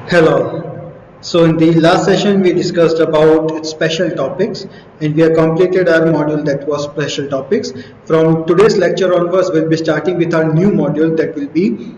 Hello. So in the last session we discussed about special topics and we have completed our module that was special topics. From today's lecture onwards we'll be starting with our new module that will be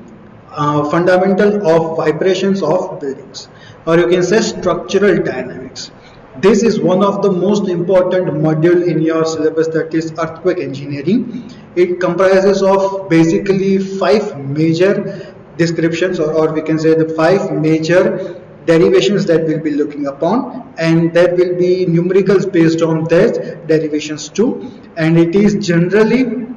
fundamental of vibrations of buildings, or you can say structural dynamics. This is one of the most important module in your syllabus, that is earthquake engineering. It comprises of basically five major descriptions, or we can say the five major derivations that we'll be looking upon, and there will be numericals based on that derivations too. And it is generally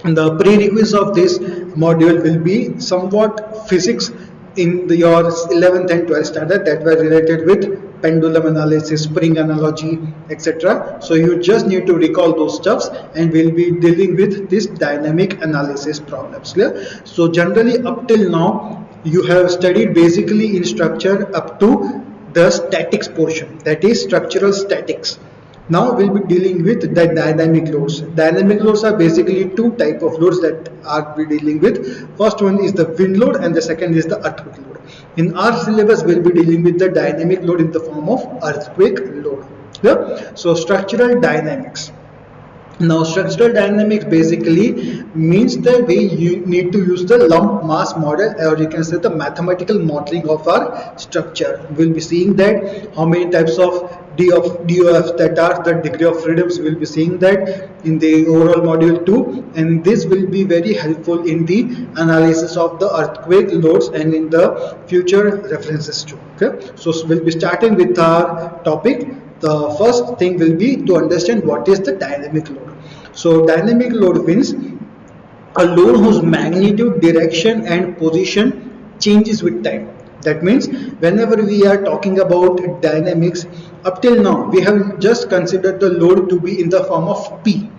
the prerequisite of this module will be somewhat physics in your 11th and 12th standard that were related with pendulum analysis, spring analogy, etc. So you just need to recall those stuffs, and we'll be dealing with this dynamic analysis problems. Clear? So generally up till now you have studied basically in structure up to the statics portion, that is structural statics. Now we'll be dealing with the dynamic loads. Dynamic loads are basically two type of loads that are we dealing with. First one is the wind load and the second is the earthquake load. In our syllabus we'll be dealing with the dynamic load in the form of earthquake load. Yeah? So structural dynamics. Now structural dynamics basically means that we need to use the lump mass model, or you can say the mathematical modeling of our structure. We'll be seeing that how many types of DOFs, that are the degree of freedoms. We'll be seeing that in the overall module 2, and this will be very helpful in the analysis of the earthquake loads and in the future references too. Okay, so we'll be starting with our topic. The first thing will be to understand what is the dynamic load. So dynamic load means a load whose magnitude, direction and position changes with time. That means whenever we are talking about dynamics, up till now we have just considered the load to be in the form of P.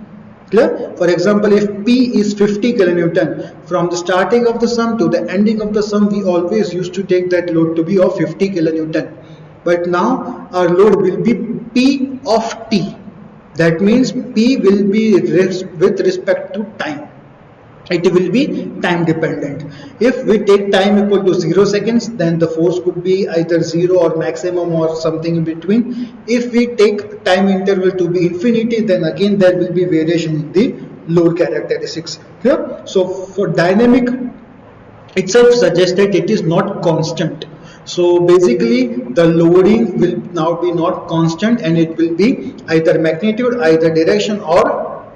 Clear? For example, if P is 50 kilonewton, from the starting of the sum to the ending of the sum, we always used to take that load to be of 50 kilonewton. But now our load will be P of T. That means P will be with respect to time. It will be time dependent. If we take time equal to 0 seconds, then the force could be either 0 or maximum or something in between. If we take time interval to be infinity, then again there will be variation in the load characteristics. Okay? So for dynamic itself suggests that it is not constant. So basically the loading will now be not constant, and it will be either magnitude, either direction or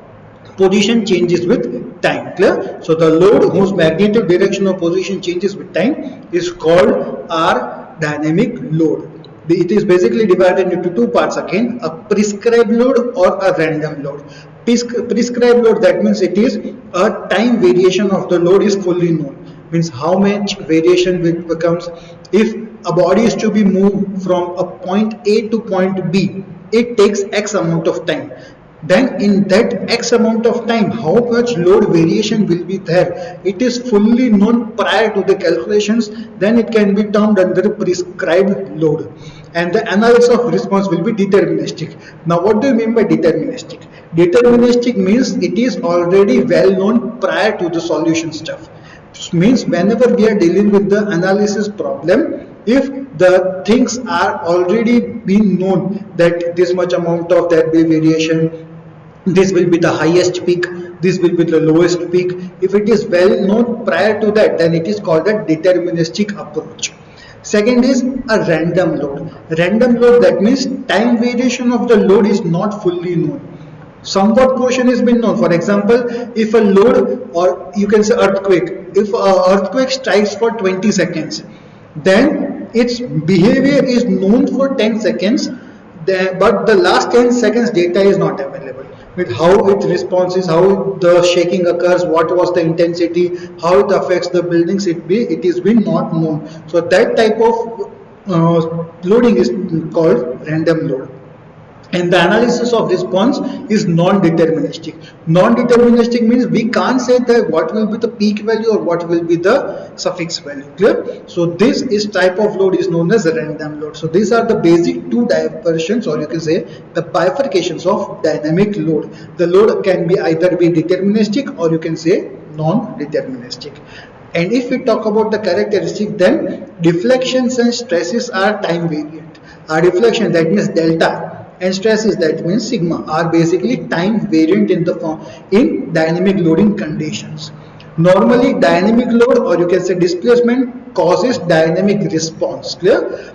position changes with time. Clear? So the load whose magnitude, direction or position changes with time is called our dynamic load. It is basically divided into two parts again, a prescribed load or a random load. Prescribed load, that means it is a time variation of the load is fully known. Means how much variation will becomes if a body is to be moved from a point A to point B, it takes X amount of time. Then in that X amount of time, how much load variation will be there, it is fully known prior to the calculations. Then it can be termed under prescribed load, and the analysis of response will be deterministic. Now what do you mean by deterministic? Deterministic means it is already well known prior to the solution stuff. Means whenever we are dealing with the analysis problem, if the things are already been known that this much amount of there will be variation, this will be the highest peak, this will be the lowest peak, if it is well known prior to that, then it is called a deterministic approach. Second is a random load. Random load, that means time variation of the load is not fully known. Somewhat portion has been known. For example, if a load, or you can say earthquake, if an earthquake strikes for 20 seconds, then its behavior is known for 10 seconds, but the last 10 seconds data is not available. With how it responds, how the shaking occurs, what was the intensity, how it affects the buildings, it is been not known. So that type of loading is called random load. And the analysis of response is non-deterministic. Non-deterministic means we can't say that what will be the peak value or what will be the suffix value. Clear? So this is type of load is known as random load. So these are the basic two diversions, or you can say the bifurcations of dynamic load. The load can be either be deterministic or you can say non-deterministic. And if we talk about the characteristic, then deflections and stresses are time variant. Our deflection, that means delta, and stresses, that means sigma, are basically time variant in the form in dynamic loading conditions. Normally dynamic load, or you can say displacement, causes dynamic response. Clear?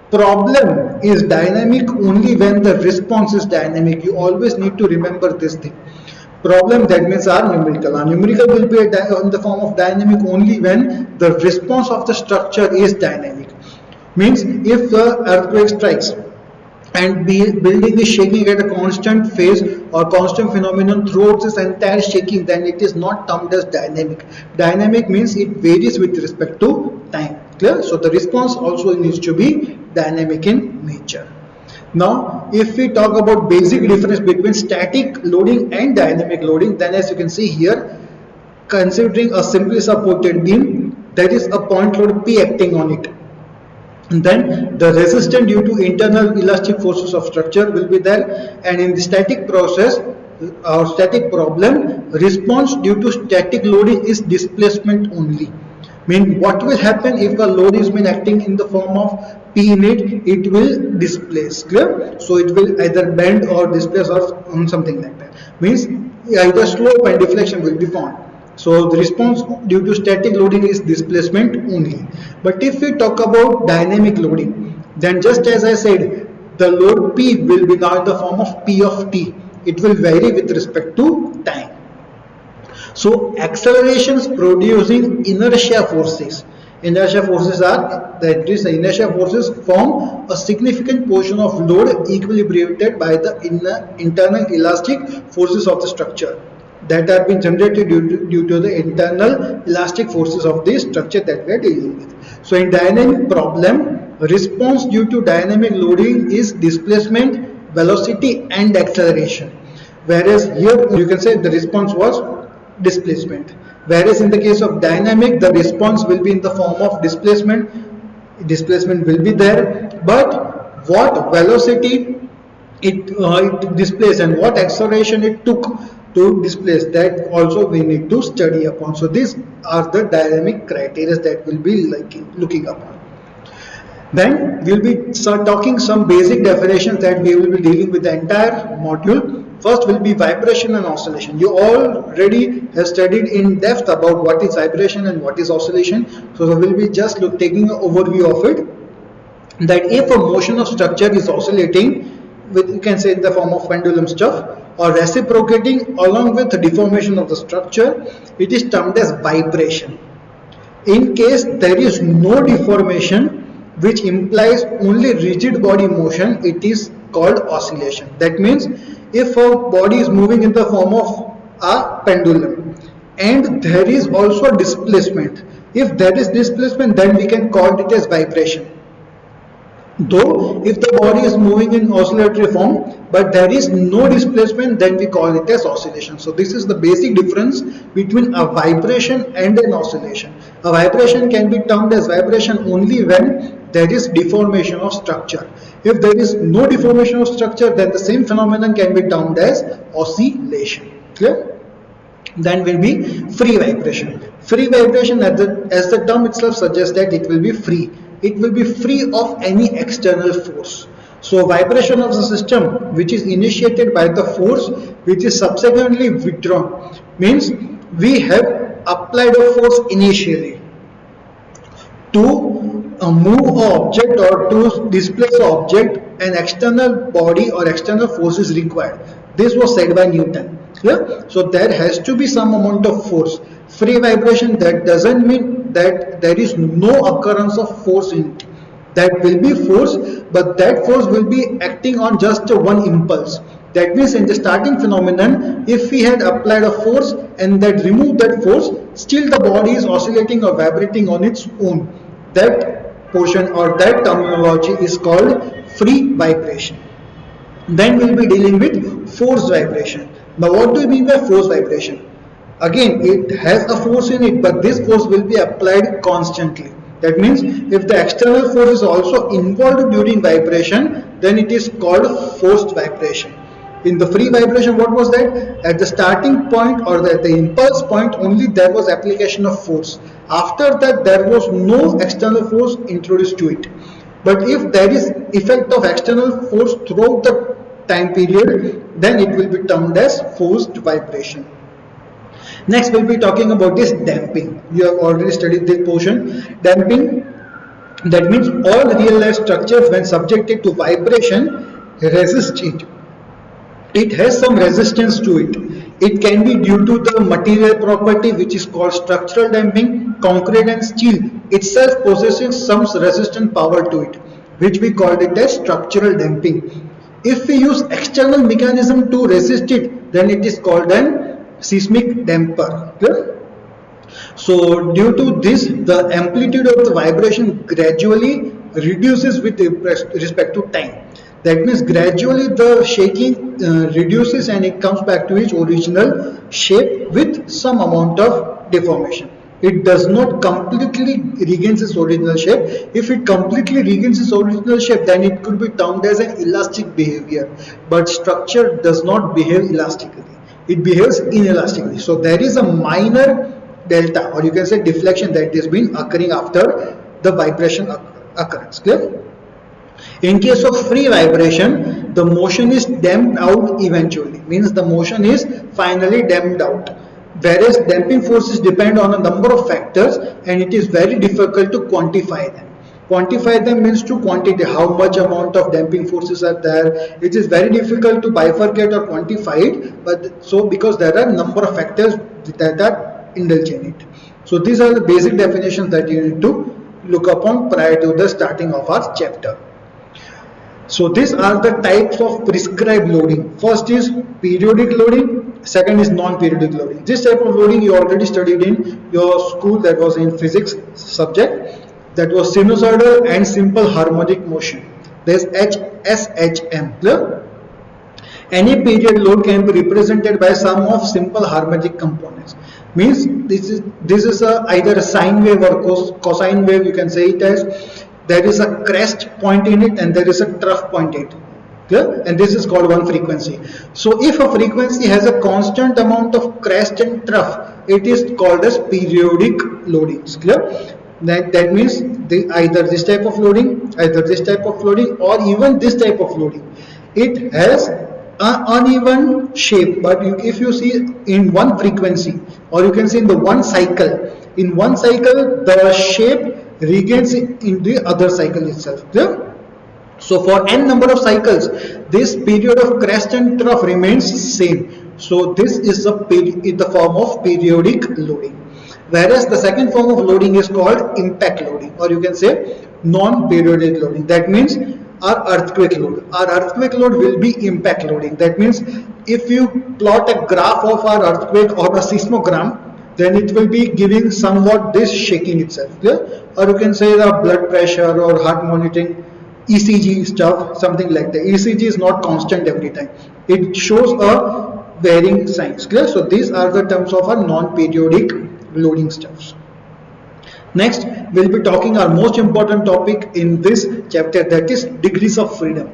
Problem is dynamic only when the response is dynamic. You always need to remember this thing. Problem, that means are numerical. Our numerical will be in the form of dynamic only when the response of the structure is dynamic. Means if the earthquake strikes and building is shaking at a constant phase or constant phenomenon throughout this entire shaking, then it is not termed as dynamic. Dynamic means it varies with respect to time. Clear? So the response also needs to be dynamic in nature. Now, if we talk about basic difference between static loading and dynamic loading, then as you can see here, considering a simply supported beam, there is a point load P acting on it. And then the resistance due to internal elastic forces of structure will be there, and in the static process or static problem, response due to static loading is displacement only. Mean what will happen if a load is been acting in the form of P in it, it will displace. Clear? So it will either bend or displace or something like that. Means either slope and deflection will be found. So the response due to static loading is displacement only. But if we talk about dynamic loading, then just as I said, the load P will be now in the form of P of T. It will vary with respect to time. So accelerations producing inertia forces. Inertia forces are, that is, the inertia forces form a significant portion of load equilibrated by the internal elastic forces of the structure that are being generated due to the internal elastic forces of the structure that we are dealing with. So in dynamic problem, response due to dynamic loading is displacement, velocity and acceleration. Whereas here you can say the response was displacement. Whereas in the case of dynamic, the response will be in the form of displacement. Displacement will be there, but what velocity it displaced and what acceleration it took to displace, that also we need to study upon. So these are the dynamic criteria that we'll be looking upon. Then we'll be talking some basic definitions that we will be dealing with the entire module. First will be vibration and oscillation. You already have studied in depth about what is vibration and what is oscillation. So we will be just taking an overview of it. That if a motion of structure is oscillating, with, you can say in the form of pendulum stuff, or reciprocating along with the deformation of the structure, it is termed as vibration. In case there is no deformation, which implies only rigid body motion, it is called oscillation. That means if a body is moving in the form of a pendulum and there is also displacement, if there is displacement, then we can call it as vibration. Though if the body is moving in oscillatory form but there is no displacement, then we call it as oscillation. So this is the basic difference between a vibration and an oscillation. A vibration can be termed as vibration only when there is deformation of structure. If there is no deformation of structure, then the same phenomenon can be termed as oscillation. Clear? Then will be free vibration. Free vibration, as the term itself suggests, that it will be free. It will be free of any external force. So vibration of the system which is initiated by the force which is subsequently withdrawn, means we have applied a force initially to move an object or to displace an object. An external body or external force is required. This was said by Newton. Yeah? So there has to be some amount of force. Free vibration, that doesn't mean that there is no occurrence of force in it. That will be force, but that force will be acting on just one impulse. That means in the starting phenomenon, if we had applied a force and that removed that force, still the body is oscillating or vibrating on its own. That portion or that terminology is called free vibration. Then we will be dealing with forced vibration. Now what do we mean by forced vibration? Again, it has a force in it, but this force will be applied constantly. That means if the external force is also involved during vibration, then it is called forced vibration. In the free vibration, what was that? At the starting point or at the impulse point only there was application of force. After that there was no external force introduced to it. But if there is effect of external force throughout the time period, then it will be termed as forced vibration. Next we'll be talking about this damping. You have already studied this portion. Damping, that means all real life structures when subjected to vibration resist it. It has some resistance to it. It can be due to the material property which is called structural damping. Concrete and steel itself possesses some resistant power to it, which we called it as structural damping. If we use external mechanism to resist it, then it is called an seismic damper. Okay? So due to this, the amplitude of the vibration gradually reduces with respect to time. That means gradually the shaking reduces and it comes back to its original shape with some amount of deformation. It does not completely regains its original shape. If it completely regains its original shape, then it could be termed as an elastic behavior. But structure does not behave elastically. It behaves inelastically. So there is a minor delta, or you can say deflection, that is been occurring after the vibration occurrence. Clear? In case of free vibration, the motion is damped out eventually, means the motion is finally damped out. Whereas damping forces depend on a number of factors and it is very difficult to quantify them. Quantify them means to quantity, how much amount of damping forces are there. It is very difficult to bifurcate or quantify it, but so because there are a number of factors that are indulged in it. So these are the basic definitions that you need to look upon prior to the starting of our chapter. So these are the types of prescribed loading. First is periodic loading, second is non-periodic loading. This type of loading you already studied in your school, that was in physics subject, that was sinusoidal and simple harmonic motion. There is SHM. Clear? Any period load can be represented by sum of simple harmonic components. Means this is either a sine wave or cosine wave, you can say it as. There is a crest point in it and there is a trough point in it. Clear? And this is called one frequency. So if a frequency has a constant amount of crest and trough, it is called as periodic loadings. Clear? That means either this type of loading, or even this type of loading. It has an uneven shape, but if you see in one frequency, or you can see in the one cycle, the shape regains in the other cycle itself. Clear? So for n number of cycles, this period of crest and trough remains same. So this is in the form of periodic loading. Whereas the second form of loading is called impact loading, or you can say non-periodic loading. That means our earthquake load. Our earthquake load will be impact loading. That means if you plot a graph of our earthquake or a seismogram, then it will be giving somewhat this shaking itself. Clear? Or you can say the blood pressure or heart monitoring, ECG stuff, something like that. ECG is not constant every time. It shows a varying signs. Clear? So these are the terms of our non-periodic loading stuffs. Next, we'll be talking our most important topic in this chapter, that is degrees of freedom.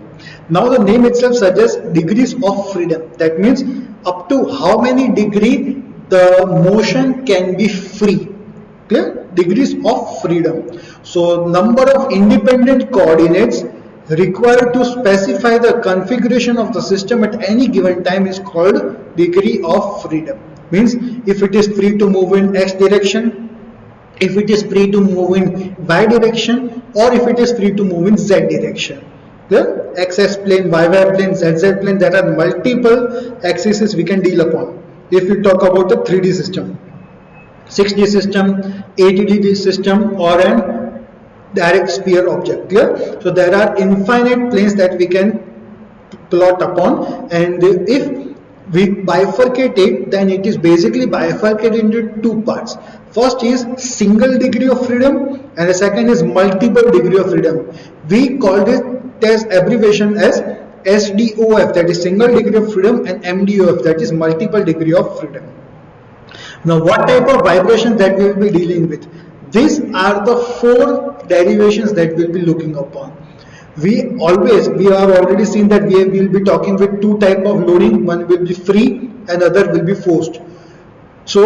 Now the name itself suggests degrees of freedom. That means up to how many degree the motion can be free. Clear? Degrees of freedom. So number of independent coordinates required to specify the configuration of the system at any given time is called degree of freedom. Means if it is free to move in x direction, if it is free to move in y direction, or if it is free to move in z direction. Clear? XS plane, YY plane, ZZ plane, there are multiple axes we can deal upon. If we talk about the 3D system, 6D system, 8D system, or an direct sphere object. Clear? So there are infinite planes that we can plot upon, and if we bifurcate it, then it is basically bifurcated into two parts. First is single degree of freedom and the second is multiple degree of freedom. We called it as abbreviation as SDOF, that is single degree of freedom, and MDOF, that is multiple degree of freedom. Now what type of vibration that we will be dealing with? These are the four derivations that we will be looking upon. we have already seen that we will be talking with two type of loading. One will be free and other will be forced. So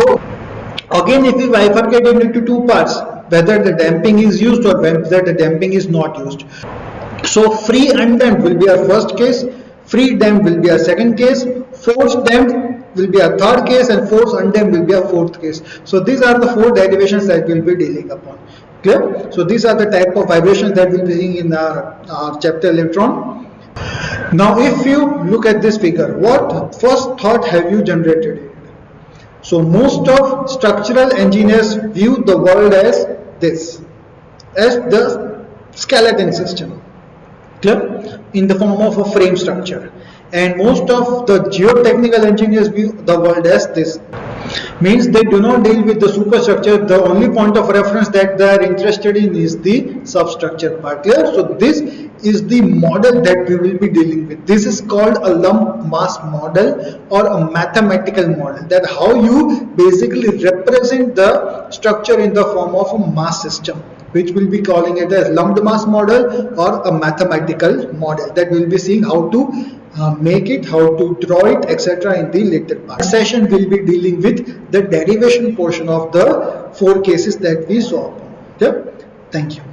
again, if we bifurcate it into two parts, whether the damping is used or whether the damping is not used. So free undamped will be our first case, free damped will be our second case, forced damped will be our third case, and forced undamped will be our fourth case. So these are the four derivations that we'll be dealing upon. Clear? So these are the type of vibrations that we'll be seeing in our chapter later on. Now if you look at this figure, what first thought have you generated? So most of structural engineers view the world as this, as the skeleton system, clear, in the form of a frame structure, and most of the geotechnical engineers view the world as this. Means they do not deal with the superstructure. The only point of reference that they are interested in is the substructure part. Clear? So this is the model that we will be dealing with. This is called a lump mass model or a mathematical model, that how you basically represent the structure in the form of a mass system, which will be calling it as lumped mass model or a mathematical model, that we will be seeing how to make it, how to draw it, etc. in the later part. This session will be dealing with the derivation portion of the four cases that we saw. Okay? Thank you.